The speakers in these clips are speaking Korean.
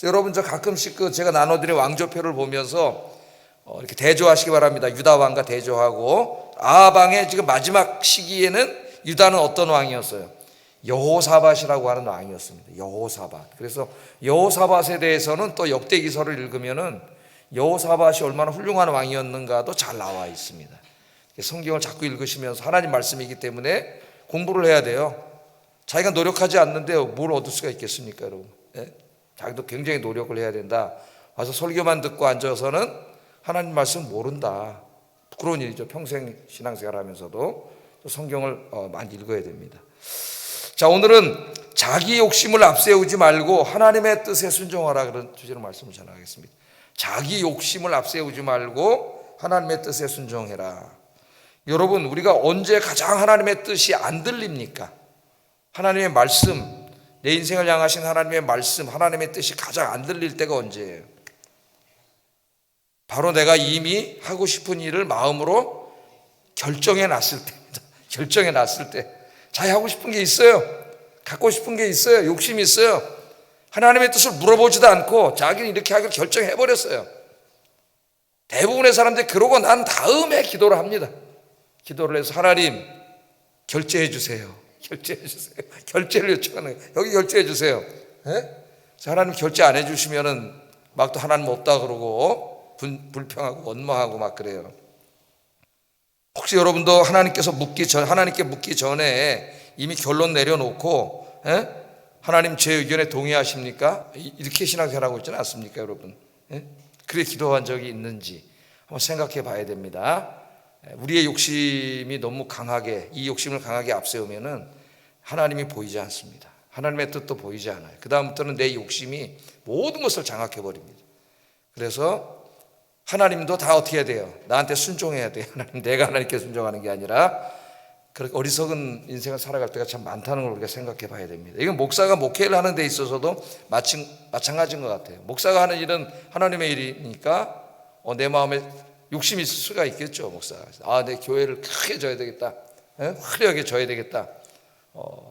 그래서 여러분 저 가끔씩 제가 나눠드린 왕조표를 보면서 이렇게 대조하시기 바랍니다. 유다 왕과 대조하고 아합 왕의 지금 마지막 시기에는 유다는 어떤 왕이었어요? 여호사밧이라고 하는 왕이었습니다. 여호사밧. 그래서 여호사밧에 대해서는 또 역대기서를 읽으면은 여호사밧이 얼마나 훌륭한 왕이었는가도 잘 나와 있습니다. 성경을 자꾸 읽으시면서 하나님 말씀이기 때문에 공부를 해야 돼요. 자기가 노력하지 않는데 뭘 얻을 수가 있겠습니까, 여러분? 예? 자기도 굉장히 노력을 해야 된다. 와서 설교만 듣고 앉아서는 하나님 말씀 모른다. 부끄러운 일이죠. 평생 신앙생활 하면서도 성경을 많이 읽어야 됩니다. 자, 오늘은 자기 욕심을 앞세우지 말고 하나님의 뜻에 순종하라, 그런 주제로 말씀을 전하겠습니다. 자기 욕심을 앞세우지 말고 하나님의 뜻에 순종해라. 여러분, 우리가 언제 가장 하나님의 뜻이 안 들립니까? 하나님의 말씀, 내 인생을 향하신 하나님의 말씀, 하나님의 뜻이 가장 안 들릴 때가 언제예요? 바로 내가 이미 하고 싶은 일을 마음으로 결정해 놨을 때입니다. 결정해 놨을 때. 자기 하고 싶은 게 있어요. 갖고 싶은 게 있어요. 욕심이 있어요. 하나님의 뜻을 물어보지도 않고 자기는 이렇게 하기로 결정해버렸어요. 대부분의 사람들이 그러고 난 다음에 기도를 합니다. 기도를 해서 하나님 결제해 주세요. 결제해 주세요. 결제를 요청하는 거예요. 여기 결제해 주세요. 하나님 결제 안 해주시면은 막 또 하나님 없다 그러고 불평하고 원망하고 막 그래요. 혹시 여러분도 하나님께 묻기 전에 이미 결론 내려놓고 하나님 제 의견에 동의하십니까? 이렇게 신앙생활하고 있지는 않습니까, 여러분? 그래 기도한 적이 있는지 한번 생각해 봐야 됩니다. 우리의 욕심이 너무 강하게, 이 욕심을 강하게 앞세우면은 하나님이 보이지 않습니다. 하나님의 뜻도 보이지 않아요. 그 다음부터는 내 욕심이 모든 것을 장악해 버립니다. 그래서 하나님도 다 어떻게 해야 돼요? 나한테 순종해야 돼요. 하나님, 내가 하나님께 순종하는 게 아니라. 그렇게 어리석은 인생을 살아갈 때가 참 많다는 걸 우리가 생각해 봐야 됩니다. 이건 목사가 목회를 하는 데 있어서도 마찬가지인 것 같아요. 목사가 하는 일은 하나님의 일이니까 내 마음에 욕심이 있을 수가 있겠죠, 목사가. 내 교회를 크게 져야 되겠다. 화려하게 져야 되겠다.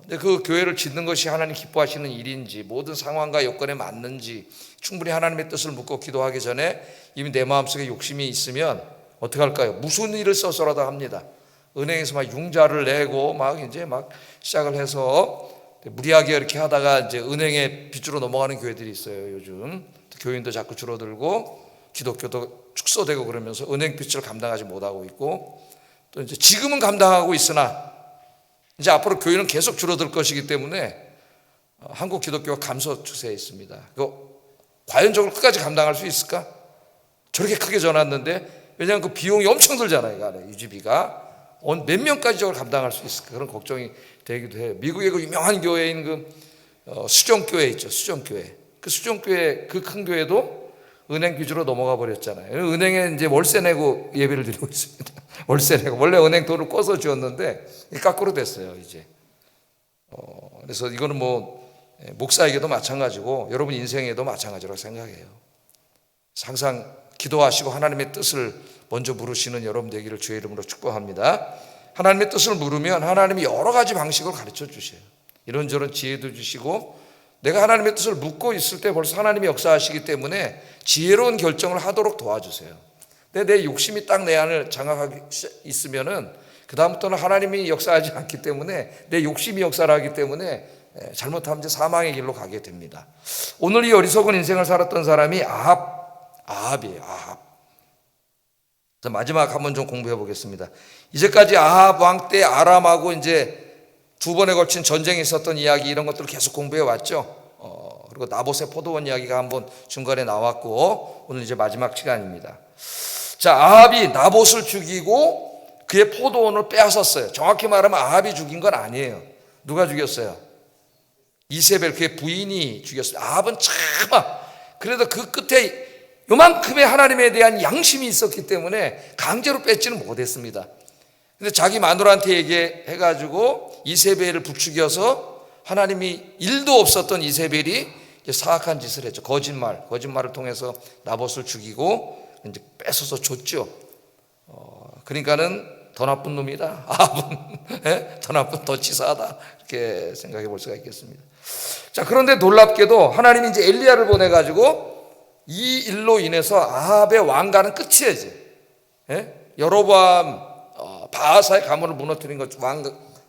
근데 그 교회를 짓는 것이 하나님 기뻐하시는 일인지, 모든 상황과 여건에 맞는지 충분히 하나님의 뜻을 묻고 기도하기 전에 이미 내 마음속에 욕심이 있으면 어떻게 할까요? 무슨 일을 써서라도 합니다. 은행에서 막 융자를 내고 막 이제 막 시작을 해서 무리하게 이렇게 하다가 이제 은행에 빚으로 넘어가는 교회들이 있어요, 요즘. 교인도 자꾸 줄어들고 기독교도 축소되고 그러면서 은행 빚을 감당하지 못하고 있고, 또 이제 지금은 감당하고 있으나 이제 앞으로 교회는 계속 줄어들 것이기 때문에 한국 기독교가 감소 추세에 있습니다. 과연 저걸 끝까지 감당할 수 있을까? 저렇게 크게 전놨는데, 왜냐하면 그 비용이 엄청 들잖아요. 유지비가 몇 명까지 저걸 감당할 수 있을까? 그런 걱정이 되기도 해요. 미국의 그 유명한 교회인 그 수정교회 있죠. 수정교회. 그 수정교회, 그 큰 교회도 은행 빚으로 넘어가 버렸잖아요. 은행에 이제 월세 내고 예배를 드리고 있습니다. 월세 내고. 원래 은행 돈을 꿔서 주었는데 거꾸로 됐어요, 이제. 그래서 이거는 목사에게도 마찬가지고 여러분 인생에도 마찬가지라고 생각해요. 항상 기도하시고 하나님의 뜻을 먼저 물으시는 여러분 되기를 주의 이름으로 축복합니다. 하나님의 뜻을 물으면 하나님이 여러 가지 방식으로 가르쳐 주셔요. 이런저런 지혜도 주시고, 내가 하나님의 뜻을 묻고 있을 때 벌써 하나님이 역사하시기 때문에 지혜로운 결정을 하도록 도와주세요. 근데 내 욕심이 딱 내 안을 장악하고 있으면은 그 다음부터는 하나님이 역사하지 않기 때문에, 내 욕심이 역사를 하기 때문에 잘못하면 이제 사망의 길로 가게 됩니다. 오늘 이 어리석은 인생을 살았던 사람이 아합이에요. 아합. 마지막 한번 좀 공부해 보겠습니다. 이제까지 아합 왕 때 아람하고 이제 두 번에 걸친 전쟁이 있었던 이야기, 이런 것들을 계속 공부해 왔죠. 그리고 나봇의 포도원 이야기가 한번 중간에 나왔고, 오늘 이제 마지막 시간입니다. 자, 아합이 나봇을 죽이고 그의 포도원을 빼앗았어요. 정확히 말하면 아합이 죽인 건 아니에요. 누가 죽였어요? 이세벨, 그의 부인이 죽였어요. 아합은 차마 그래도 그 끝에 요만큼의 하나님에 대한 양심이 있었기 때문에 강제로 뺏지는 못했습니다. 근데 자기 마누라한테 얘기해가지고 이세벨을 부추겨서 하나님이 일도 없었던 이세벨이 사악한 짓을 했죠. 거짓말을 통해서 나봇을 죽이고 이제 뺏어서 줬죠. 그러니까는 더 나쁜 놈이다. 아합은 더 나쁜, 더 치사하다, 이렇게 생각해 볼 수가 있겠습니다. 자, 그런데 놀랍게도 하나님이 이제 엘리야를 보내가지고 이 일로 인해서 아합의 왕가는 끝이에요. 이제. 예? 여로보암 바하사의 가문을 무너뜨린 것,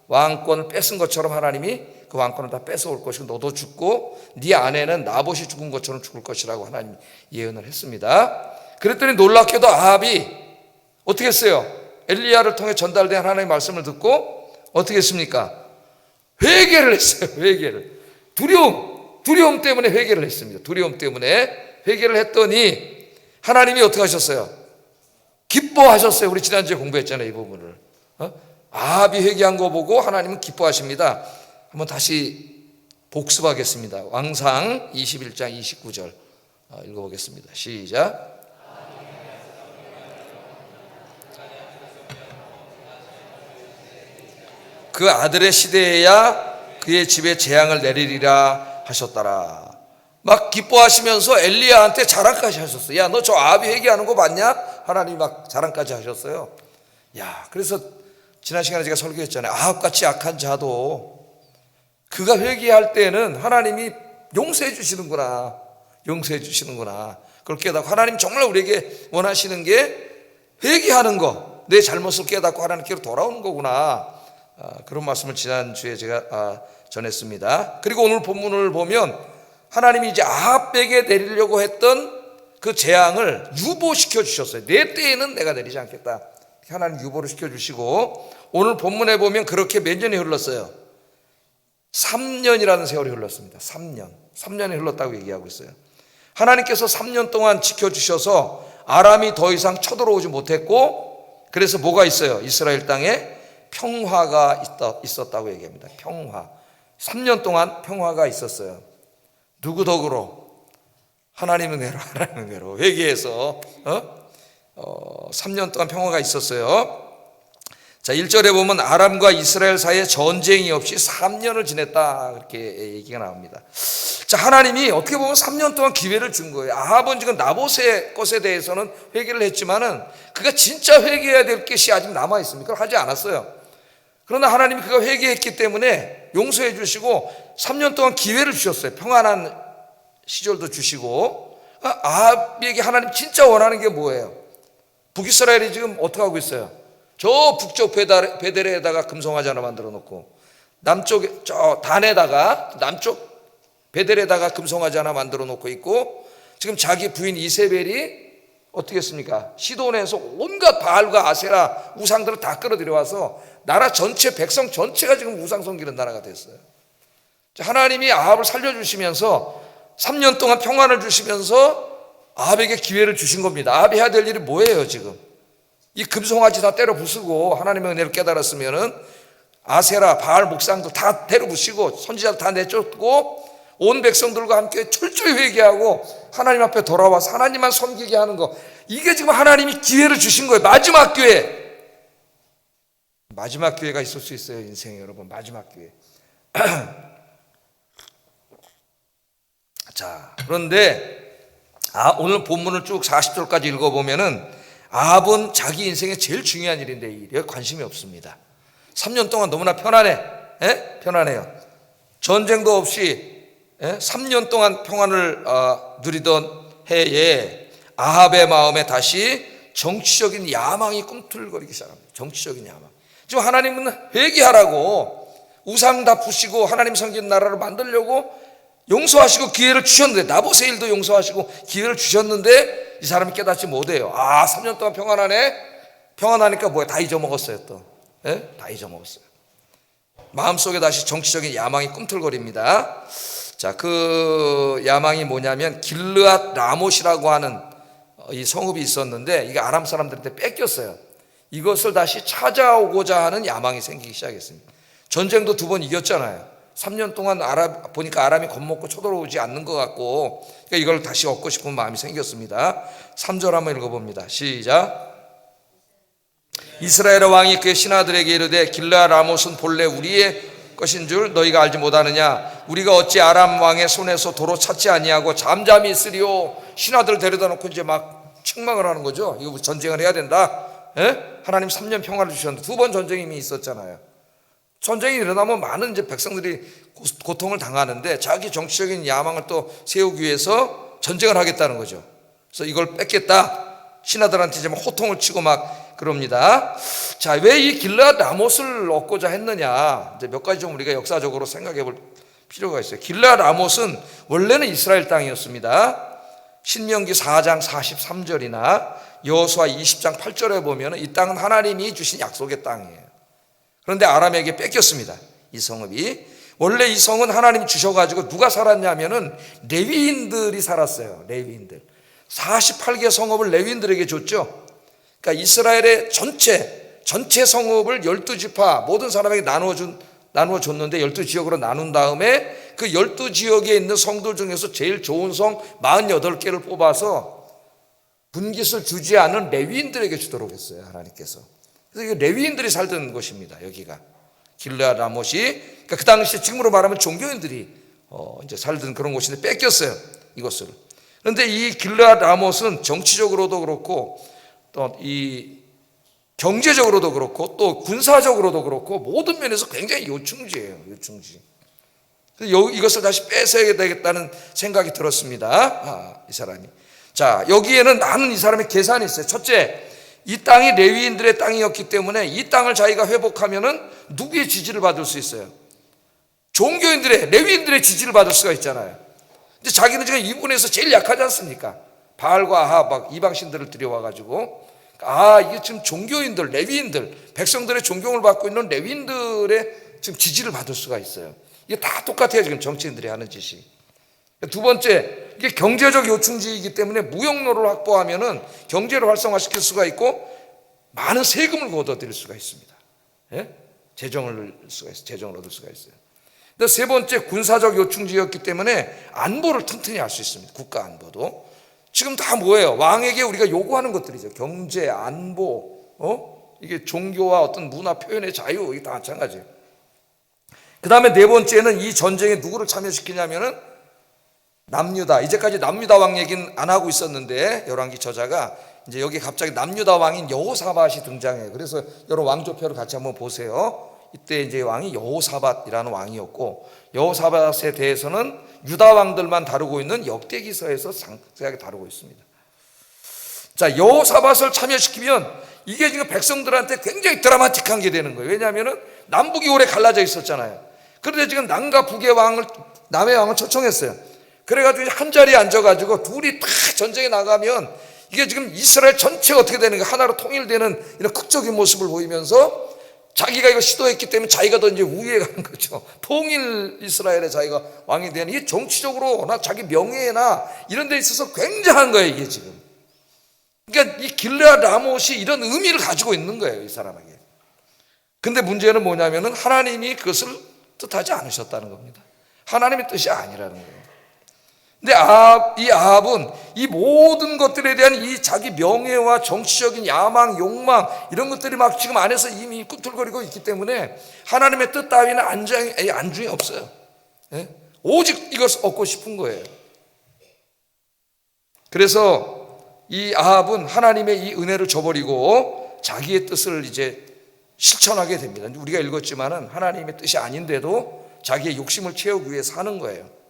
왕권을 뺏은 것처럼 하나님이 그 왕권을 다 뺏어올 것이고 너도 죽고 네 아내는 나봇이 죽은 것처럼 죽을 것이라고 하나님이 예언을 했습니다. 그랬더니 놀랍게도 아합이 어떻게 했어요? 엘리야를 통해 전달된 하나님의 말씀을 듣고 어떻게 했습니까? 회개를 했어요. 회개를. 두려움 때문에 회개를 했습니다. 두려움 때문에 회개를 했더니 하나님이 어떻게 하셨어요? 기뻐하셨어요. 우리 지난주에 공부했잖아요, 이 부분을. 아합이 회개한 거 보고 하나님은 기뻐하십니다. 한번 다시 복습하겠습니다. 왕상 21장 29절 읽어보겠습니다. 시작. 그 아들의 시대에야 그의 집에 재앙을 내리리라 하셨더라. 막 기뻐하시면서 엘리야한테 자랑까지 하셨어요. 야, 너 저 아합이 회개하는 거 봤냐? 하나님이 막 자랑까지 하셨어요. 야, 그래서 지난 시간에 제가 설교했잖아요. 아합같이 약한 자도 그가 회개할 때는 하나님이 용서해 주시는구나. 용서해 주시는구나. 그걸 깨닫고 하나님 정말 우리에게 원하시는 게 회개하는 거, 내 잘못을 깨닫고 하나님께로 돌아오는 거구나. 그런 말씀을 지난주에 제가 전했습니다. 그리고 오늘 본문을 보면 하나님이 이제 아합에게 내리려고 했던 그 재앙을 유보시켜 주셨어요. 내 때에는 내가 내리지 않겠다. 하나님 유보를 시켜주시고 오늘 본문에 보면 그렇게 몇 년이 흘렀어요? 3년이라는 세월이 흘렀습니다. 3년이 흘렀다고 얘기하고 있어요. 하나님께서 3년 동안 지켜주셔서 아람이 더 이상 쳐들어오지 못했고, 그래서 뭐가 있어요? 이스라엘 땅에 평화가 있었다고 얘기합니다. 평화. 3년 동안 평화가 있었어요. 누구 덕으로? 하나님 은혜로 회개해서 3년 동안 평화가 있었어요. 자, 1절에 보면 아람과 이스라엘 사이에 전쟁이 없이 3년을 지냈다, 그렇게 얘기가 나옵니다. 자, 하나님이 어떻게 보면 3년 동안 기회를 준 거예요. 아합은 지금 나봇의 것에 대해서는 회개를 했지만은 그가 진짜 회개해야 될 것이 아직 남아 있습니다. 그걸 하지 않았어요. 그러나 하나님이 그가 회개했기 때문에 용서해 주시고 3년 동안 기회를 주셨어요. 평안한 시절도 주시고. 아합에게 하나님 진짜 원하는 게 뭐예요? 북이스라엘이 지금 어떻게 하고 있어요? 저 북쪽 베델에다가 금송아지 하나 만들어 놓고, 남쪽에 저 단에다가 남쪽 베델에다가 금송아지 하나 만들어 놓고 있고, 지금 자기 부인 이세벨이 어떻게 했습니까? 시돈에서 온갖 바알과 아세라 우상들을 다 끌어들여와서 나라 전체, 백성 전체가 지금 우상 섬기는 나라가 됐어요. 하나님이 아합을 살려주시면서 3년 동안 평안을 주시면서 아합에게 기회를 주신 겁니다. 아합이 해야 될 일이 뭐예요? 지금 이 금송아지 다 때려 부수고, 하나님의 은혜를 깨달았으면은 아세라 바알 목상도 다 때려 부시고 선지자들 다 내쫓고 온 백성들과 함께 철저히 회개하고 하나님 앞에 돌아와서 하나님만 섬기게 하는 거, 이게 지금 하나님이 기회를 주신 거예요. 마지막 기회가 있을 수 있어요. 인생에 여러분, 마지막 기회. 자, 그런데 오늘 본문을 쭉 40절까지 읽어보면은 아합은 자기 인생에 제일 중요한 일인데 이 일에 관심이 없습니다. 3년 동안 너무나 편안해요. 전쟁도 없이 3년 동안 평안을 누리던 해에 아합의 마음에 다시 정치적인 야망이 꿈틀거리기 시작합니다. 정치적인 야망. 지금 하나님은 회개하라고 우상 다 부시고 하나님 섬기는 나라를 만들려고 용서하시고 기회를 주셨는데, 나봇의 일도 용서하시고 기회를 주셨는데 이 사람이 깨닫지 못해요. 3년 동안 평안하니까 뭐야? 다 잊어먹었어요. 또 다 잊어먹었어요. 마음속에 다시 정치적인 야망이 꿈틀거립니다. 자, 그 야망이 뭐냐면 길르앗 라못이라고 하는 이 성읍이 있었는데 이게 아람 사람들한테 뺏겼어요. 이것을 다시 찾아오고자 하는 야망이 생기기 시작했습니다. 전쟁도 2번 이겼잖아요. 3년 동안 보니까 아람이 겁먹고 쳐들어오지 않는 것 같고, 그러니까 이걸 다시 얻고 싶은 마음이 생겼습니다. 3절 한번 읽어봅니다. 시작. 이스라엘 왕이 그의 신하들에게 이르되 길르앗 라못은 본래 우리의 것인 줄 너희가 알지 못하느냐? 우리가 어찌 아람 왕의 손에서 도로 찾지 아니하고 잠잠히 있으리요? 신하들 데려다 놓고 이제 막 책망을 하는 거죠. 이거 전쟁을 해야 된다. 하나님 3년 평화를 주셨는데 2번 전쟁이 이미 있었잖아요. 전쟁이 일어나면 많은 이제 백성들이 고통을 당하는데 자기 정치적인 야망을 또 세우기 위해서 전쟁을 하겠다는 거죠. 그래서 이걸 뺏겠다. 신하들한테 이제 막 호통을 치고 막 그럽니다. 자, 왜 이 길르앗 라못을 얻고자 했느냐? 이제 몇 가지 좀 우리가 역사적으로 생각해 볼 필요가 있어요. 길르앗 라못은 원래는 이스라엘 땅이었습니다. 신명기 4장 43절이나 여호수아 20장 8절에 보면 이 땅은 하나님이 주신 약속의 땅이에요. 그런데 아람에게 뺏겼습니다. 이 성읍이. 원래 이 성은 하나님이 주셔가지고 누가 살았냐면은 레위인들이 살았어요. 레위인들. 48개 성읍을 레위인들에게 줬죠. 그러니까 이스라엘의 전체 성읍을 12지파 모든 사람에게 나누어 줬는데 12지역으로 나눈 다음에 그 12지역에 있는 성들 중에서 제일 좋은 성 48개를 뽑아서 분깃을 주지 않은 레위인들에게 주도록 했어요. 하나님께서. 그래서 레위인들이 살던 곳입니다. 여기가 길르앗 라못이. 그러니까 그 당시에 지금으로 말하면 종교인들이 이제 살던 그런 곳인데 뺏겼어요. 이것을. 그런데 이 길르앗 라못은 정치적으로도 그렇고 또 이 경제적으로도 그렇고 또 군사적으로도 그렇고 모든 면에서 굉장히 요충지예요. 요충지. 그래서 이것을 다시 뺏어야 되겠다는 생각이 들었습니다. 이 사람이. 자, 여기에는 많은 이 사람의 계산이 있어요. 첫째, 이 땅이 레위인들의 땅이었기 때문에 이 땅을 자기가 회복하면은 누구의 지지를 받을 수 있어요? 종교인들의, 레위인들의 지지를 받을 수가 있잖아요. 근데 자기는 지금 이 부분에서 제일 약하지 않습니까? 바알과 아합, 이방신들을 들여와가지고, 이게 지금 종교인들, 레위인들, 백성들의 존경을 받고 있는 레위인들의 지금 지지를 받을 수가 있어요. 이게 다 똑같아요, 지금 정치인들이 하는 짓이. 두 번째, 이게 경제적 요충지이기 때문에 무역로를 확보하면은 경제를 활성화시킬 수가 있고 많은 세금을 얻어들일 수가 있습니다. 예? 재정을 얻을 수가 있어요. 근데 세 번째, 군사적 요충지였기 때문에 안보를 튼튼히 할 수 있습니다. 국가 안보도. 지금 다 뭐예요? 왕에게 우리가 요구하는 것들이죠. 경제, 안보, 이게 종교와 어떤 문화 표현의 자유, 이게 다 마찬가지예요. 그 다음에 네 번째는 이 전쟁에 누구를 참여시키냐면은 남유다. 이제까지 남유다 왕 얘기는 안 하고 있었는데 열왕기 저자가 이제 여기 갑자기 남유다 왕인 여호사밧이 등장해요. 그래서 여러 왕조표를 같이 한번 보세요. 이때 이제 왕이 여호사밧이라는 왕이었고 여호사밧에 대해서는 유다 왕들만 다루고 있는 역대기서에서 상세하게 다루고 있습니다. 자, 여호사밧을 참여시키면 이게 지금 백성들한테 굉장히 드라마틱한 게 되는 거예요. 왜냐하면은 남북이 오래 갈라져 있었잖아요. 그런데 지금 남과 북의 남의 왕을 초청했어요. 그래가지고 한 자리에 앉아가지고 둘이 다 전쟁에 나가면 이게 지금 이스라엘 전체가 어떻게 되는 거 하나로 통일되는 이런 극적인 모습을 보이면서 자기가 이거 시도했기 때문에 자기가 더 이제 우위에 가는 거죠. 통일 이스라엘에 자기가 왕이 되는 이게 정치적으로나 자기 명예나 이런 데 있어서 굉장한 거예요, 이게 지금. 그러니까 이 길르앗 라못이 이런 의미를 가지고 있는 거예요, 이 사람에게. 근데 문제는 뭐냐면은 하나님이 그것을 뜻하지 않으셨다는 겁니다. 하나님의 뜻이 아니라는 거예요. 근데 이 아합은 이 모든 것들에 대한 이 자기 명예와 정치적인 야망, 욕망 이런 것들이 막 지금 안에서 이미 꿈틀거리고 있기 때문에 하나님의 뜻 따위는 안중이 없어요. 예? 오직 이것을 얻고 싶은 거예요. 그래서 이 아합은 하나님의 이 은혜를 저버리고 자기의 뜻을 이제 실천하게 됩니다. 우리가 읽었지만은 하나님의 뜻이 아닌데도 자기의 욕심을 채우기 위해 사는 거예요.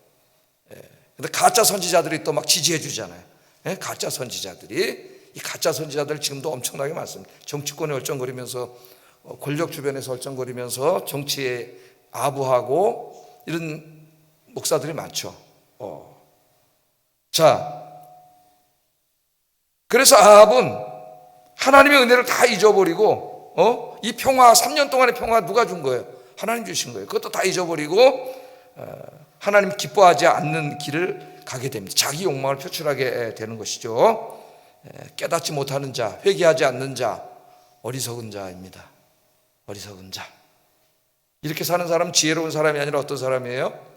근데 가짜 선지자들이 또 막 지지해 주잖아요. 예? 가짜 선지자들이. 이 가짜 선지자들 지금도 엄청나게 많습니다. 정치권에 얼쩡거리면서 권력 주변에서 얼쩡거리면서 정치에 아부하고 이런 목사들이 많죠. 자, 그래서 아합은 하나님의 은혜를 다 잊어버리고 이 평화 3년 동안의 평화 누가 준 거예요? 하나님 주신 거예요. 그것도 다 잊어버리고 하나님 기뻐하지 않는 길을 가게 됩니다. 자기 욕망을 표출하게 되는 것이죠. 깨닫지 못하는 자, 회개하지 않는 자, 어리석은 자입니다. 어리석은 자. 이렇게 사는 사람은 지혜로운 사람이 아니라 어떤 사람이에요?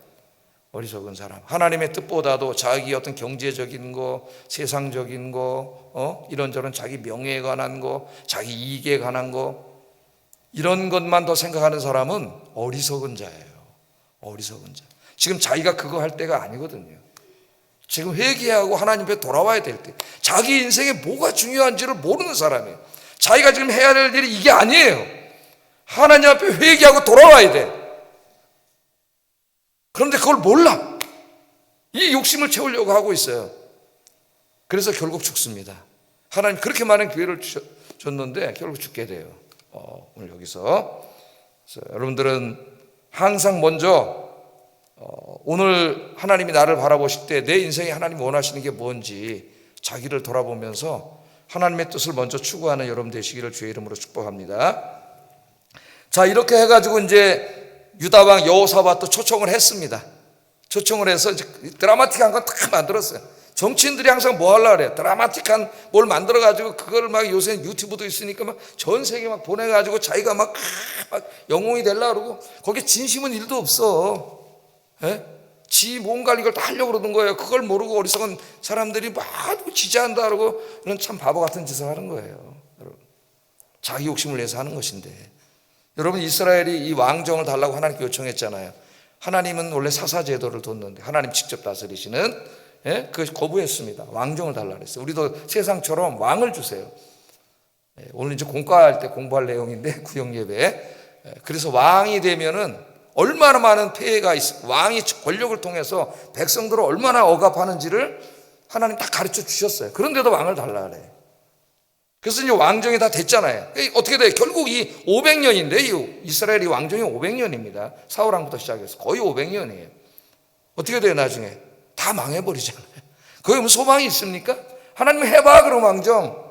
어리석은 사람. 하나님의 뜻보다도 자기 어떤 경제적인 거, 세상적인 거, 이런저런 자기 명예에 관한 거, 자기 이익에 관한 거, 이런 것만 더 생각하는 사람은 어리석은 자예요. 어리석은 자. 지금 자기가 그거 할 때가 아니거든요. 지금 회개하고 하나님 앞에 돌아와야 될 때, 자기 인생에 뭐가 중요한지를 모르는 사람이에요. 자기가 지금 해야 될 일이 이게 아니에요. 하나님 앞에 회개하고 돌아와야 돼. 그런데 그걸 몰라. 이 욕심을 채우려고 하고 있어요. 그래서 결국 죽습니다. 하나님 그렇게 많은 기회를 줬는데 결국 죽게 돼요. 오늘 여기서 여러분들은 항상 먼저 오늘 하나님이 나를 바라보실 때 내 인생에 하나님이 원하시는 게 뭔지 자기를 돌아보면서 하나님의 뜻을 먼저 추구하는 여러분 되시기를 주의 이름으로 축복합니다. 자, 이렇게 해가지고 이제 유다왕 여호사밧도 초청을 했습니다. 초청을 해서 이제 드라마틱한 건 다 만들었어요. 정치인들이 항상 뭐 하려고 그래요? 드라마틱한 뭘 만들어가지고 그걸 막 요새 유튜브도 있으니까 막 전 세계 막 보내가지고 자기가 막 영웅이 되려고 그러고 거기에 진심은 일도 없어. 예? 지 뭔가 이걸 다 하려고 그러는 거예요. 그걸 모르고 어리석은 사람들이 막 지지한다 그러고 이런 참 바보 같은 짓을 하는 거예요. 여러분, 자기 욕심을 위해서 하는 것인데 여러분 이스라엘이 이 왕정을 달라고 하나님께 요청했잖아요. 하나님은 원래 사사제도를 뒀는데 하나님 직접 다스리시는 그 거부했습니다. 왕정을 달라고 했어요. 우리도 세상처럼 왕을 주세요. 오늘 이제 공과할 때 공부할 내용인데 구역예배. 그래서 왕이 되면은 얼마나 많은 폐해가 있고 왕이 권력을 통해서 백성들을 얼마나 억압하는지를 하나님 딱 가르쳐 주셨어요. 그런데도 왕을 달라 그래. 그래서 이제 왕정이 다 됐잖아요. 어떻게 돼요? 결국 이 500년인데 이스라엘이 왕정이 500년입니다. 사울왕부터 시작해서 거의 500년이에요. 어떻게 돼요 나중에? 다 망해버리잖아요. 거기 무슨 소망이 있습니까? 하나님 해봐 그럼 왕정.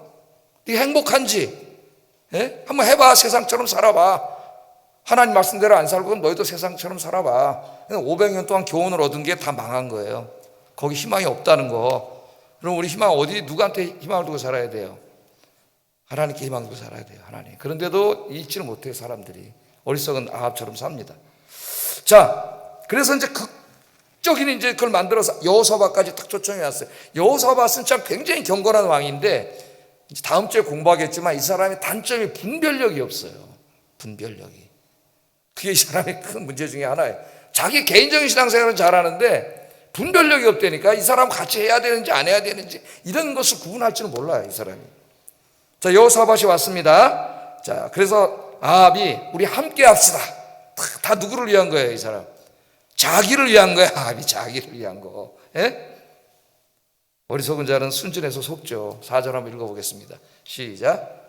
네 행복한지 한번 해봐. 세상처럼 살아봐. 하나님 말씀대로 안 살고 너희도 세상처럼 살아봐. 500년 동안 교훈을 얻은 게 다 망한 거예요. 거기 희망이 없다는 거. 그럼 우리 희망 어디 누구한테 희망을 두고 살아야 돼요? 하나님께 희망을 두고 살아야 돼요. 하나님. 그런데도 잊지를 못해요. 사람들이 어리석은 아합처럼 삽니다. 자, 그래서 이제 극적인 이제 그걸 만들어서 여호사밧까지 딱 초청해 왔어요. 여호사밧은 참 굉장히 경건한 왕인데 이제 다음 주에 공부하겠지만 이 사람의 단점이 분별력이 없어요. 분별력이. 그게 이 사람의 큰 문제 중에 하나예요. 자기 개인적인 신앙생활은 잘하는데 분별력이 없다니까 이 사람 같이 해야 되는지 안 해야 되는지 이런 것을 구분할 줄은 몰라요. 이 사람이. 자, 여호사밧이 왔습니다. 자, 그래서 아합이 우리 함께 합시다. 다 누구를 위한 거예요, 이 사람? 자기를 위한 거야. 아합이 자기를 위한 거. 어리석은 자는 순진해서 속죠. 4절 한번 읽어보겠습니다. 시작.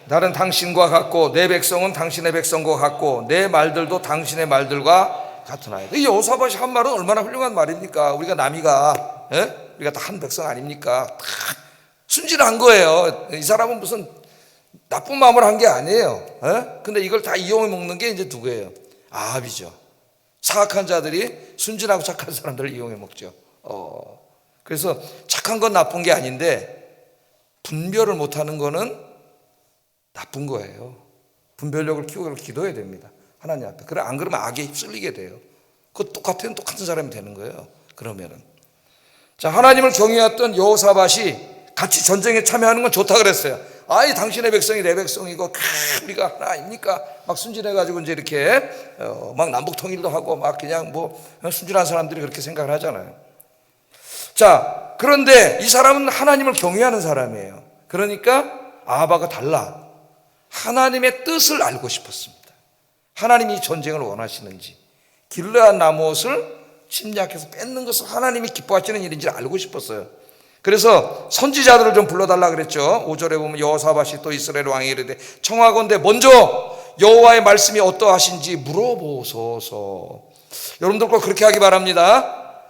나는 당신과 같고 내 백성은 당신의 백성과 같고 내 말들도 당신의 말들과 같으나요. 이 여호사밧이 한 말은 얼마나 훌륭한 말입니까? 우리가 남이가 우리가 다 한 백성 아닙니까? 다 순진한 거예요. 이 사람은 무슨 나쁜 마음을 한 게 아니에요. 근데 이걸 다 이용해 먹는 게 이제 누구예요? 아합이죠. 사악한 자들이 순진하고 착한 사람들을 이용해 먹죠. 그래서 착한 건 나쁜 게 아닌데 분별을 못하는 거는 나쁜 거예요. 분별력을 키우고 기도해야 됩니다. 하나님 앞에. 그래 안 그러면 악에 휩쓸리게 돼요. 그거 똑같은 사람이 되는 거예요. 그러면은 자, 하나님을 경외했던 여호사밧이 같이 전쟁에 참여하는 건 좋다 그랬어요. 아이 당신의 백성이 내 백성이고 우리가 하나 아닙니까? 막 순진해가지고 이제 이렇게 막 남북 통일도 하고 막 그냥 뭐 순진한 사람들이 그렇게 생각을 하잖아요. 자, 그런데 이 사람은 하나님을 경외하는 사람이에요. 그러니까 아합하고 달라. 하나님의 뜻을 알고 싶었습니다. 하나님이 이 전쟁을 원하시는지, 길르앗 나못을 침략해서 뺏는 것을 하나님이 기뻐하시는 일인지 알고 싶었어요. 그래서 선지자들을 좀 불러달라 그랬죠. 5절에 보면 여호사밧이 또 이스라엘 왕에게 이르되 청하건대 먼저 여호와의 말씀이 어떠하신지 물어보소서. 여러분들 꼭 그렇게 하기 바랍니다.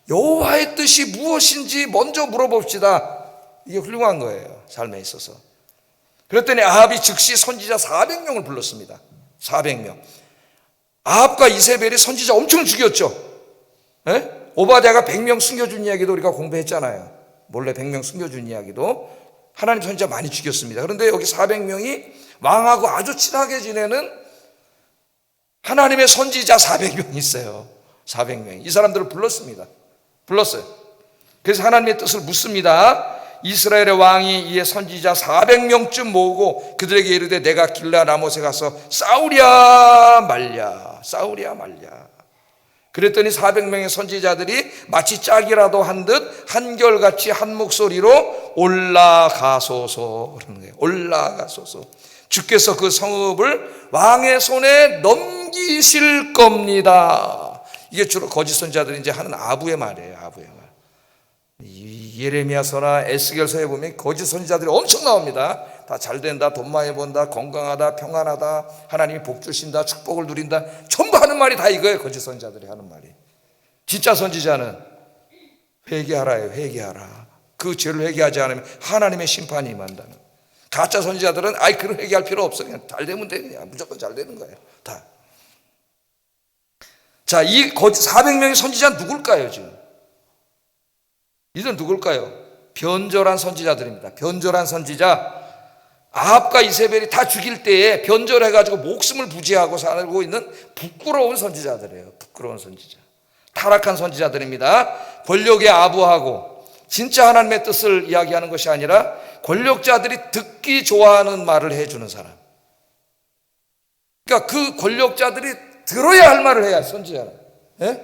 여호와의 뜻이 무엇인지 먼저 물어봅시다. 이게 훌륭한 거예요, 삶에 있어서. 그랬더니 아합이 즉시 선지자 400명을 불렀습니다. 400명. 아합과 이세벨이 선지자 엄청 죽였죠. 오바댜가 100명 숨겨준 이야기도 우리가 공부했잖아요. 몰래 100명 숨겨준 이야기도 하나님 선지자 많이 죽였습니다. 그런데 여기 400명이 왕하고 아주 친하게 지내는 하나님의 선지자 400명이 있어요. 400명이. 이 사람들을 불렀어요. 그래서 하나님의 뜻을 묻습니다. 이스라엘의 왕이 이에 선지자 400명쯤 모으고 그들에게 이르되 내가 길르앗 라못에 가서 싸우랴 말랴. 그랬더니 400명의 선지자들이 마치 짝이라도 한 듯 한결같이 한 목소리로 올라가소서 그러는 거예요. 올라가소서. 주께서 그 성읍을 왕의 손에 넘기실 겁니다. 이게 주로 거짓 선지자들이 이제 하는 아부의 말이에요. 아부의 말. 예레미야서나 에스겔서에 보면 거짓 선지자들이 엄청 나옵니다. 다 잘된다, 돈 많이 번다, 건강하다, 평안하다, 하나님이 복 주신다, 축복을 누린다, 전부 하는 말이 다 이거예요. 거짓 선지자들이 하는 말이. 진짜 선지자는 회개하라요. 회개하라. 그 죄를 회개하지 않으면 하나님의 심판이 임한다는. 가짜 선지자들은 그런 회개할 필요 없어. 그냥 잘 되면 돼. 그냥 무조건 잘 되는 거예요. 다. 자, 이 거짓 400명의 선지자는 누굴까요, 지금? 이들은 누굴까요? 변절한 선지자들입니다. 변절한 선지자. 아합과 이세벨이 다 죽일 때에 변절해가지고 목숨을 부지하고 살고 있는 부끄러운 선지자들이에요. 부끄러운 선지자. 타락한 선지자들입니다. 권력에 아부하고 진짜 하나님의 뜻을 이야기하는 것이 아니라 권력자들이 듣기 좋아하는 말을 해주는 사람. 그러니까 그 권력자들이 들어야 할 말을 해야 선지자는. 예?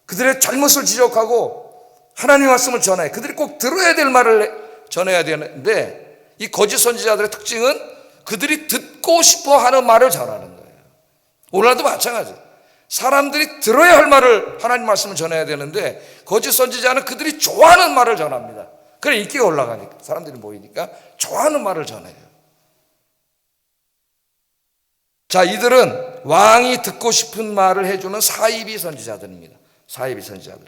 그들의 잘못을 지적하고 하나님의 말씀을 전해. 그들이 꼭 들어야 될 말을 전해야 되는데 이 거짓 선지자들의 특징은 그들이 듣고 싶어 하는 말을 전하는 거예요. 오늘날도 마찬가지. 사람들이 들어야 할 말을 하나님 말씀을 전해야 되는데 거짓 선지자는 그들이 좋아하는 말을 전합니다. 그래 인기가 올라가니까 사람들이 모이니까 좋아하는 말을 전해요. 자, 이들은 왕이 듣고 싶은 말을 해주는 사이비 선지자들입니다. 사이비 선지자들.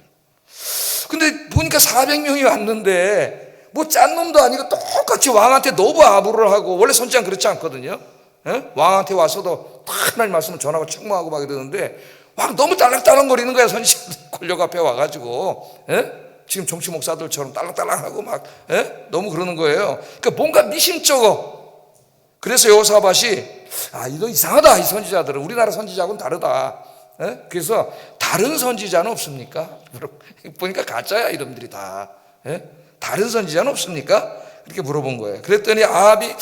근데 보니까 400명이 왔는데 뭐 짠 놈도 아니고 똑같이 왕한테 노부 아부를 하고, 원래 선지자는 그렇지 않거든요. 예? 왕한테 와서도 다 하나님 말씀을 전하고 책망하고 막 이러는데 왕 너무 딸랑딸랑거리는 거야. 선지자들 권력 앞에 와가지고. 예? 지금 정치 목사들처럼 딸랑딸랑하고 막 너무 그러는 거예요. 그러니까 뭔가 미심쩍어. 그래서 여호사밧이 이거 이상하다. 이 선지자들은 우리나라 선지자하고는 다르다. 그래서 다른 선지자는 없습니까? 보니까 가짜야 이놈들이 다. 다른 선지자는 없습니까? 그렇게 물어본 거예요. 그랬더니 아합이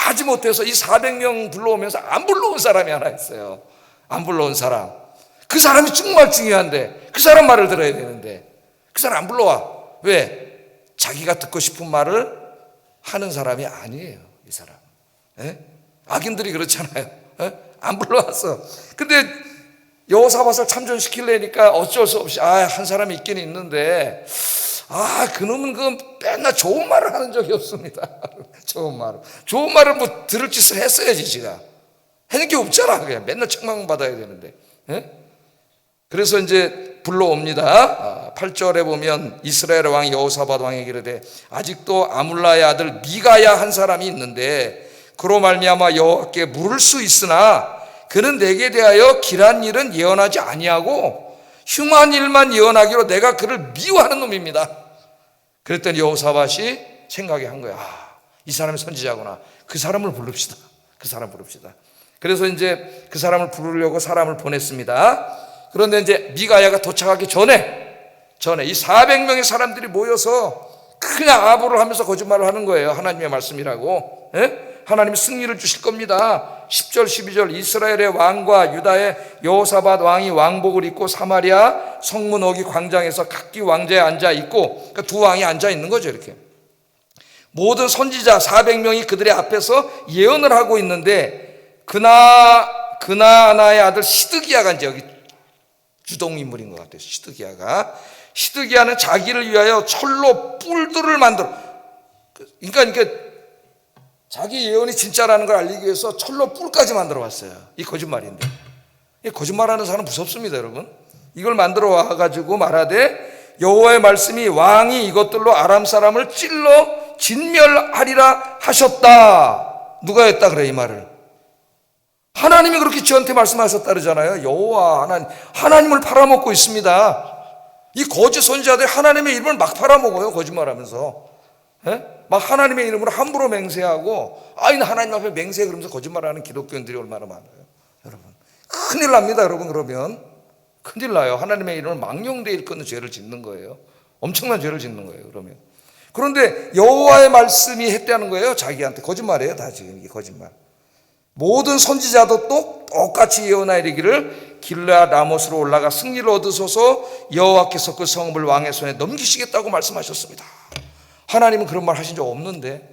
마지못해서 이 400명 불러오면서 안 불러온 사람이 하나 있어요. 안 불러온 사람. 그 사람이 정말 중요한데 그 사람 말을 들어야 되는데 그 사람 안 불러와. 왜? 자기가 듣고 싶은 말을 하는 사람이 아니에요. 이 사람. 악인들이 그렇잖아요. 안 불러왔어. 근데 여호사밧을 참전시키려니까 어쩔 수 없이 한 사람이 있긴 있는데 그놈은 그 맨날 좋은 말을 하는 적이 없습니다. 좋은 말을 뭐 들을 짓을 했어야지. 지가 하는 게 없잖아. 그냥 맨날 책망 받아야 되는데. 그래서 이제 불러옵니다. 8절에 보면 이스라엘 왕 여호사밧 왕에게 이르되 아직도 아물라의 아들 미가야 한 사람이 있는데 그로 말미암아 여호와께 물을 수 있으나 그는 내게 대하여 길한 일은 예언하지 아니하고 흉한 일만 예언하기로 내가 그를 미워하는 놈입니다. 그랬더니 여호사밧이 생각이 한 거야. 이 사람이 선지자구나. 그 사람을 부릅시다. 그 사람 부릅시다. 그래서 이제 그 사람을 부르려고 사람을 보냈습니다. 그런데 이제 미가야가 도착하기 전에 이 400명의 사람들이 모여서 그냥 아부를 하면서 거짓말을 하는 거예요. 하나님의 말씀이라고. 하나님이 승리를 주실 겁니다. 10절 12절 이스라엘의 왕과 유다의 여호사밧 왕이 왕복을 입고 사마리아 성문 어기 광장에서 각기 왕자에 앉아 있고, 그러니까 두 왕이 앉아 있는 거죠. 이렇게 모든 선지자 400명이 그들의 앞에서 예언을 하고 있는데 그나아나의 아들 시드기야가 이제 여기 주동인물인 것 같아요. 시드기야는 자기를 위하여 철로 뿔들을 만들어, 그러니까 자기 예언이 진짜라는 걸 알리기 위해서 철로 뿔까지 만들어 왔어요. 이 거짓말인데. 이 거짓말하는 사람 무섭습니다, 여러분. 이걸 만들어 와가지고 말하되 여호와의 말씀이 왕이 이것들로 아람 사람을 찔러 진멸하리라 하셨다. 누가 했다 그래 이 말을? 하나님이 그렇게 저한테 말씀하셨다 그러잖아요. 여호와 하나님을 팔아먹고 있습니다. 이 거짓 선지자들이 하나님의 이름을 막 팔아먹어요. 거짓말하면서. 막 하나님의 이름으로 함부로 맹세하고 하나님 앞에 맹세 그러면서 거짓말하는 기독교인들이 얼마나 많아요. 여러분 큰일 납니다. 여러분 그러면 큰일 나요. 하나님의 이름을 망령되이 일컫는 죄를 짓는 거예요. 엄청난 죄를 짓는 거예요. 그런데 여호와의 말씀이 했다는 거예요. 자기한테 거짓말이에요. 다 지금 이게 거짓말. 모든 선지자도 또 똑같이 예언하여 이르기를 길르앗 라못으로 올라가 승리를 얻으소서 여호와께서 그 성읍을 왕의 손에 넘기시겠다고 말씀하셨습니다. 하나님은 그런 말 하신 적 없는데,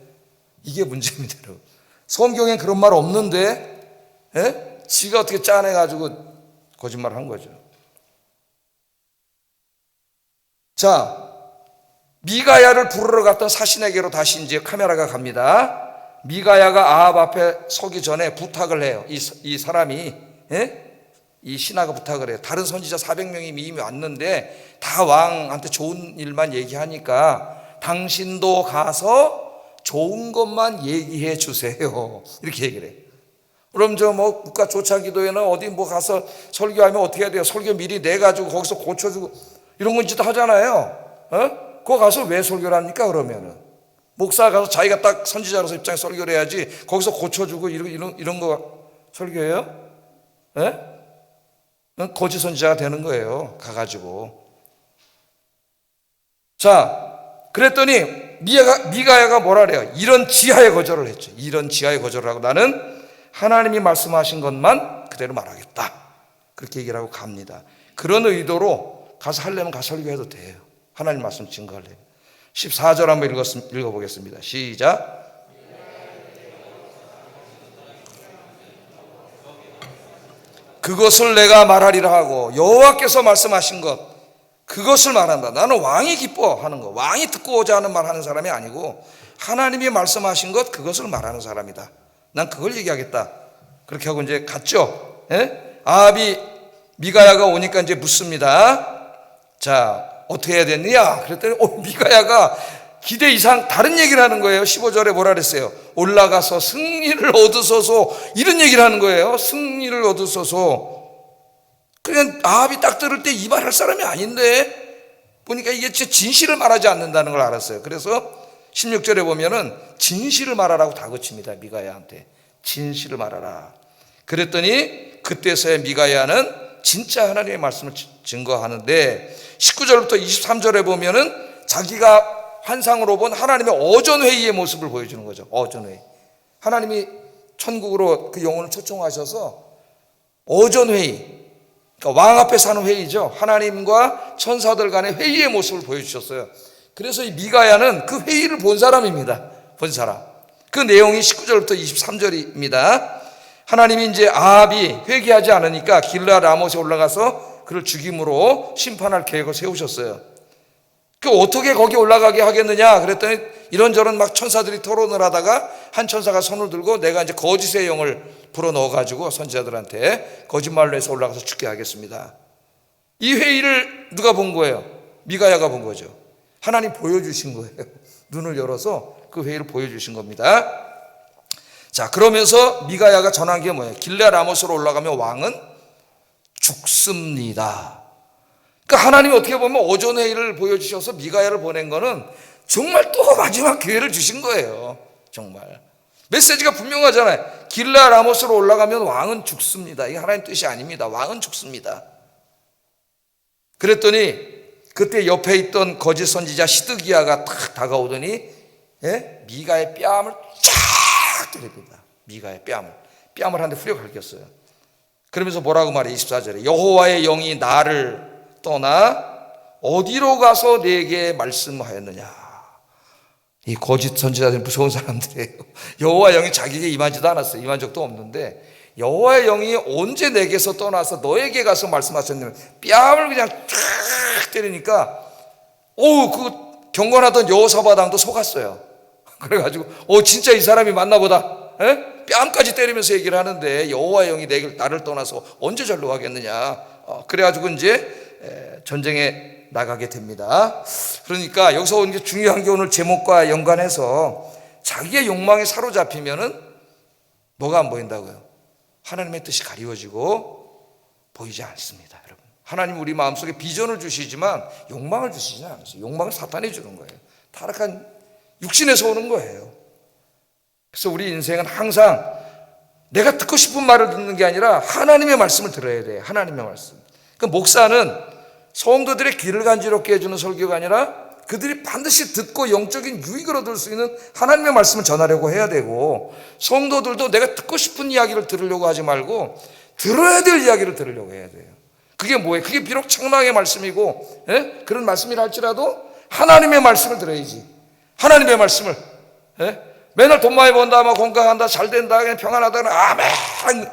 이게 문제입니다. 성경엔 그런 말 없는데 지가 어떻게 짜내가지고 거짓말을 한 거죠. 자, 미가야를 부르러 갔던 사신에게로 다시 이제 카메라가 갑니다. 미가야가 아합 앞에 서기 전에 부탁을 해요. 이 사람이, 이 신하가 부탁을 해요. 다른 선지자 400명이 이미 왔는데 다 왕한테 좋은 일만 얘기하니까 당신도 가서 좋은 것만 얘기해 주세요. 이렇게 얘기를 해요. 그럼 저 뭐 국가 조차기도회나 어디 뭐 가서 설교하면 어떻게 해야 돼요? 설교 미리 내가지고 거기서 고쳐주고 이런 건 진짜 하잖아요. 그거 가서 왜 설교를 합니까? 그러면은 목사가 가서 자기가 딱 선지자로서 입장에 설교를 해야지 거기서 고쳐주고 이런 거 설교해요? 거짓 선지자가 되는 거예요. 가가지고. 자, 그랬더니 미가야가 뭐라 그래요? 이런 지하의 거절을 했죠. 이런 지하의 거절을 하고 나는 하나님이 말씀하신 것만 그대로 말하겠다. 그렇게 얘기를 하고 갑니다. 그런 의도로 가서 하려면 가서 설교해도 돼요. 하나님 말씀 증거하려면. 14절 한번 읽어보겠습니다. 시작. 그것을 내가 말하리라 하고 여호와께서 말씀하신 것 그것을 말한다. 나는 왕이 기뻐하는 거, 왕이 듣고자 하는 말 하는 사람이 아니고 하나님이 말씀하신 것 그것을 말하는 사람이다. 난 그걸 얘기하겠다. 그렇게 하고 이제 갔죠. 아합이 미가야가 오니까 이제 묻습니다. 자, 어떻게 해야 되느냐? 그랬더니 미가야가 기대 이상 다른 얘기를 하는 거예요. 15절에 뭐라 그랬어요? 올라가서 승리를 얻으소서, 이런 얘기를 하는 거예요. 승리를 얻으소서. 그냥 아합이 딱 들을 때 이 말 할 사람이 아닌데 보니까 이게 진실을 말하지 않는다는 걸 알았어요. 그래서 16절에 보면은 진실을 말하라고 다그칩니다. 미가야한테 진실을 말하라. 그랬더니 그때서야 미가야는 진짜 하나님의 말씀을 증거하는데 19절부터 23절에 보면은 자기가 환상으로 본 하나님의 어전회의의 모습을 보여주는 거죠. 어전회의. 하나님이 천국으로 그 영혼을 초청하셔서 어전회의, 그러니까 왕 앞에 사는 회의죠. 하나님과 천사들 간의 회의의 모습을 보여주셨어요. 그래서 이 미가야는 그 회의를 본 사람입니다. 본 사람. 그 내용이 19절부터 23절입니다. 하나님이 이제 아합이 회개하지 않으니까 길르앗 라못에 올라가서 그를 죽임으로 심판할 계획을 세우셨어요. 그 어떻게 거기 올라가게 하겠느냐 그랬더니 이런저런 막 천사들이 토론을 하다가 한 천사가 손을 들고 내가 이제 거짓의 영을 불어 넣어가지고 선지자들한테 거짓말로 해서 올라가서 죽게 하겠습니다. 이 회의를 누가 본 거예요? 미가야가 본 거죠. 하나님 보여주신 거예요. 눈을 열어서 그 회의를 보여주신 겁니다. 자, 그러면서 미가야가 전한 게 뭐예요? 길르앗 라못으로 올라가면 왕은 죽습니다. 그러니까 하나님이 어떻게 보면 오전회의를 보여주셔서 미가야를 보낸 거는 정말 또 마지막 기회를 주신 거예요. 정말 메시지가 분명하잖아요. 길르앗 라못으로 올라가면 왕은 죽습니다. 이게 하나님 뜻이 아닙니다. 왕은 죽습니다. 그랬더니 그때 옆에 있던 거짓 선지자 시드기야가 탁 다가오더니 미가의 뺨을 쫙 때립니다. 미가의 뺨을 한 대 후려 갈겼어요. 그러면서 뭐라고 말해? 24절에 여호와의 영이 나를 떠나 어디로 가서 내게 말씀하였느냐. 이 거짓 선지자들은 무서운 사람들이에요. 여호와의 영이 자기에게 임하지도 않았어요. 임한 적도 없는데 여호와의 영이 언제 내게서 떠나서 너에게 가서 말씀하셨냐면 뺨을 그냥 쫙 때리니까 그 경건하던 여호사밧 왕도 속았어요. 그래가지고 진짜 이 사람이 맞나 보다. 뺨까지 때리면서 얘기를 하는데 여호와의 영이 나를 떠나서 언제 절로 가겠느냐. 그래가지고 이제 전쟁에 나가게 됩니다. 그러니까 여기서 이제 중요한 게 오늘 제목과 연관해서 자기의 욕망에 사로잡히면은 뭐가 안 보인다고요? 하나님의 뜻이 가리워지고 보이지 않습니다. 여러분, 하나님 우리 마음속에 비전을 주시지만 욕망을 주시지는 않으세요. 욕망을 사탄이 주는 거예요. 타락한 육신에서 오는 거예요. 그래서 우리 인생은 항상 내가 듣고 싶은 말을 듣는 게 아니라 하나님의 말씀을 들어야 돼요. 하나님의 말씀. 그 목사는 성도들의 귀를 간지럽게 해주는 설교가 아니라 그들이 반드시 듣고 영적인 유익을 얻을 수 있는 하나님의 말씀을 전하려고 해야 되고, 성도들도 내가 듣고 싶은 이야기를 들으려고 하지 말고 들어야 될 이야기를 들으려고 해야 돼요. 그게 뭐예요? 그게 비록 책망의 말씀이고 그런 말씀이라 할지라도 하나님의 말씀을 들어야지. 하나님의 말씀을 맨날 돈 많이 번다, 막 건강한다, 잘 된다, 그냥 평안하다, 아멘,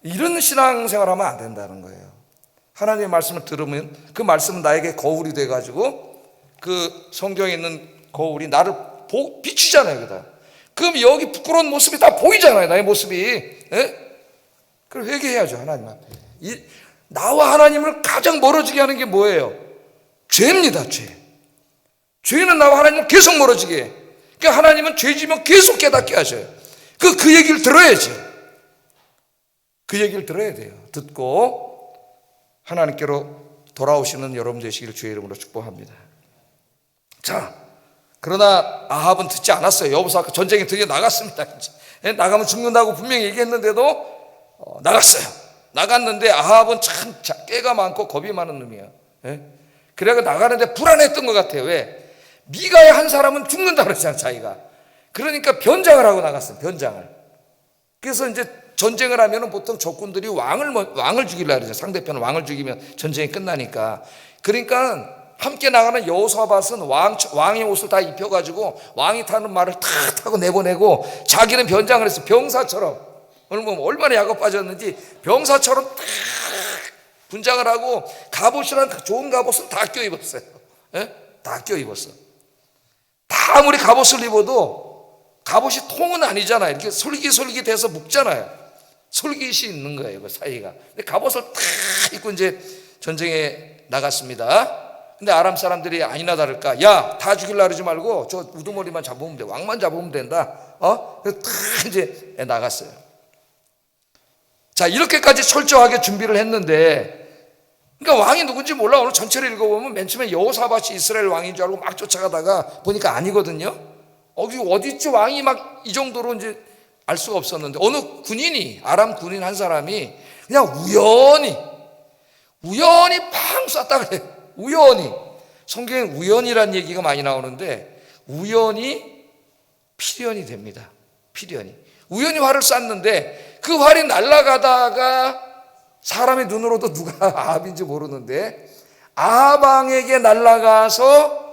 이런 신앙생활하면 안 된다는 거예요. 하나님의 말씀을 들으면 그 말씀은 나에게 거울이 돼가지고 그 성경에 있는 거울이 나를 비추잖아요. 그다. 그럼 여기 부끄러운 모습이 다 보이잖아요. 나의 모습이. 그럼 회개해야죠. 하나님 앞에. 나와 하나님을 가장 멀어지게 하는 게 뭐예요? 죄입니다. 죄. 죄는 나와 하나님을 계속 멀어지게 해. 그러니까 하나님은 죄지면 계속 깨닫게 하셔요. 그 얘기를 들어야지. 그 얘기를 들어야 돼요. 듣고 하나님께로 돌아오시는 여러분 되시기를 주의 이름으로 축복합니다. 자, 그러나 아합은 듣지 않았어요. 여보서 아까 전쟁에 드디어 나갔습니다. 나가면 죽는다고 분명히 얘기했는데도 나갔어요. 나갔는데 아합은 참 깨가 많고 겁이 많은 놈이야. 그래가 나가는데 불안했던 것 같아요. 왜? 미가의 한 사람은 죽는다 그랬잖아요. 자기가. 그러니까 변장을 하고 나갔어요. 변장을. 그래서 이제 전쟁을 하면은 보통 적군들이 왕을 죽이려고 그러죠. 상대편 왕을 죽이면 전쟁이 끝나니까. 그러니까 함께 나가는 여호사밧은 왕의 옷을 다 입혀가지고 왕이 타는 말을 탁 타고 내보내고 자기는 변장을 했어요. 병사처럼. 얼마나 약을 빠졌는지 병사처럼 딱 분장을 하고 갑옷이란 좋은 갑옷은 다 껴입었어요. 다 껴입었어. 다 아무리 갑옷을 입어도 갑옷이 통은 아니잖아요. 이렇게 솔깃솔깃해서 묶잖아요. 솔깃이 있는 거예요. 그 사이가. 근데 갑옷을 탁 입고 이제 전쟁에 나갔습니다. 근데 아람 사람들이 아니나 다를까, 야, 다 죽이려고 그러지 말고 저 우두머리만 잡으면 돼. 왕만 잡으면 된다. 그래서 탁 이제 나갔어요. 자, 이렇게까지 철저하게 준비를 했는데, 그러니까 왕이 누군지 몰라. 오늘 전체를 읽어보면 맨 처음에 여호사밧이 이스라엘 왕인 줄 알고 막 쫓아가다가 보니까 아니거든요. 어디 있지 왕이 막 이 정도로 이제 알 수가 없었는데, 어느 군인이, 아람 군인 한 사람이 그냥 우연히 팡 쐈다 그래. 우연히. 성경에 우연이란 얘기가 많이 나오는데 우연히 필연이 됩니다. 필연이. 우연히 활을 쐈는데 그 활이 날아가다가 사람의 눈으로도 누가 아합인지 모르는데 아합 왕에게 날아가서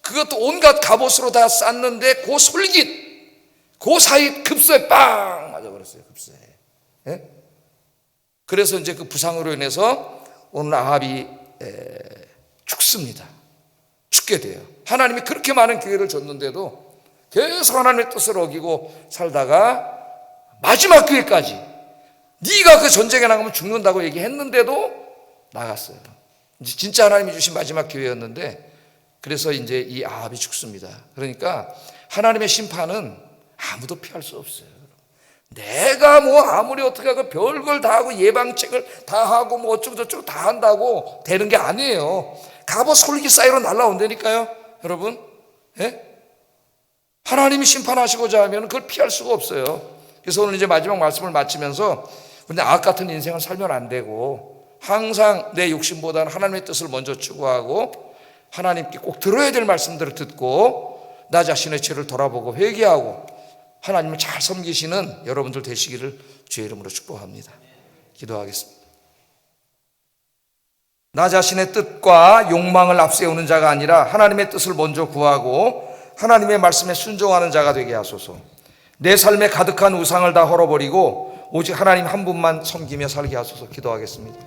그것도 온갖 갑옷으로 다 쌌는데 그 솔깃, 그 사이 급소에 빵 맞아버렸어요. 급소에. 그래서 이제 그 부상으로 인해서 오늘 아합이 죽습니다. 죽게 돼요. 하나님이 그렇게 많은 기회를 줬는데도 계속 하나님의 뜻을 어기고 살다가 마지막 기회까지 네가 그 전쟁에 나가면 죽는다고 얘기했는데도 나갔어요. 이제 진짜 하나님이 주신 마지막 기회였는데 그래서 이제 이 아합이 죽습니다. 그러니까 하나님의 심판은 아무도 피할 수 없어요. 내가 뭐 아무리 어떻게 하고 별걸 다 하고 예방책을 다 하고 뭐 어쩌고 저쩌고 다 한다고 되는 게 아니에요. 갑옷 솔깃 사이로 날라온다니까요. 여러분, 하나님이 심판하시고자 하면 그걸 피할 수가 없어요. 그래서 오늘 이제 마지막 말씀을 마치면서, 근데 아합 같은 인생을 살면 안 되고 항상 내 욕심보다는 하나님의 뜻을 먼저 추구하고 하나님께 꼭 들어야 될 말씀들을 듣고 나 자신의 죄를 돌아보고 회개하고 하나님을 잘 섬기시는 여러분들 되시기를 주의 이름으로 축복합니다. 기도하겠습니다. 나 자신의 뜻과 욕망을 앞세우는 자가 아니라 하나님의 뜻을 먼저 구하고 하나님의 말씀에 순종하는 자가 되게 하소서. 내 삶에 가득한 우상을 다 헐어버리고 오직 하나님 한 분만 섬기며 살게 하소서. 기도하겠습니다.